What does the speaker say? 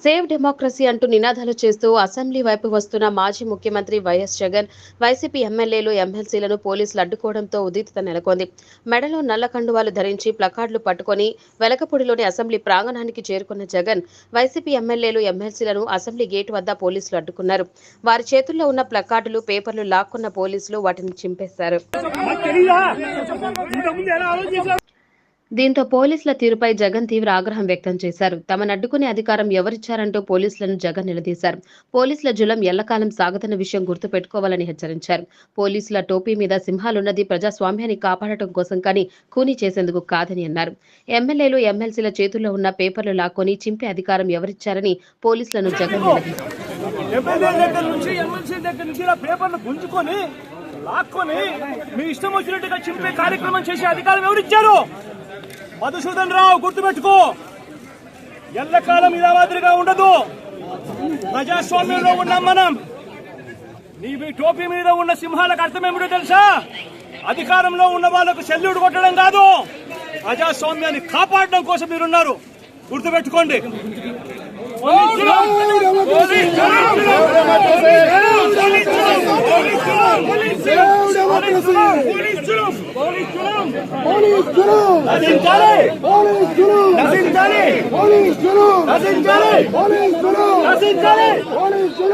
Save democracy అంటూ నినాదాలు చేస్తూ అసెంబ్లీ వైపు వస్తున్న మాజీ ముఖ్యమంత్రి వైఎస్ జగన్, వైసీపీ ఎమ్మెల్యేలు, ఎమ్మెల్సీలను పోలీసులు అడ్డుకోవడంతో ఉద్రిక్తత నెలకొంది. మెడలో నల్ల కండువాలు ధరించి ప్లకార్డులు పట్టుకొని వెలకపూడిలోని అసెంబ్లీ ప్రాంగణానికి చేరుకున్న జగన్, వైసీపీ ఎమ్మెల్యేలు, ఎమ్మెల్సీలను అసెంబ్లీ గేటు వద్ద పోలీసులు అడ్డుకున్నారు. వారి చేతుల్లో ఉన్న ప్లకార్డులు, పేపర్లు లాక్కున్న పోలీసులు వాటిని చింపేశారు. దీంతో పోలీసుల తీరుపై జగన్ తీవ్ర ఆగ్రహం వ్యక్తం చేశారు. తమను అడ్డుకునే అధికారం ఎవరిచ్చారంటూ పోలీసులను జగన్ నిలదీశారు. పోలీసుల జులం ఎల్లకాలం సాగదన్న విషయం గుర్తుపెట్టుకోవాలని హెచ్చరించారు. పోలీసుల టోపీ మీద సింహాలున్నది ప్రజాస్వామ్యాన్ని కాపాడటం కోసం కానీ ఖూనీ చేసేందుకు కాదని అన్నారు. ఎమ్మెల్యేలు, ఎమ్మెల్సీల చేతుల్లో ఉన్న పేపర్లు లాక్కొని చింపే అధికారం ఎవరిచ్చారని పోలీసులను జగన్ నిలదీశారు. మీ ఇష్టం వచ్చినట్టుగా చింపే కార్యక్రమం చేసే అధికారం ఎవరిచ్చారు? మధుసూదన్ రావు, గుర్తుపెట్టుకో, ఎల్లకాలం ఇలా మాదిరిగా ఉండదు. ప్రజాస్వామ్యంలో ఉన్నాం మనం. నీ టోపీ మీద ఉన్న సింహాలకు అర్థం ఏమిటో తెలుసా? అధికారంలో ఉన్న వాళ్ళకు సెల్యూట్ కొట్టడం కాదు, ప్రజాస్వామ్యాన్ని కాపాడడం కోసం మీరున్నారు. గుర్తుపెట్టుకోండి.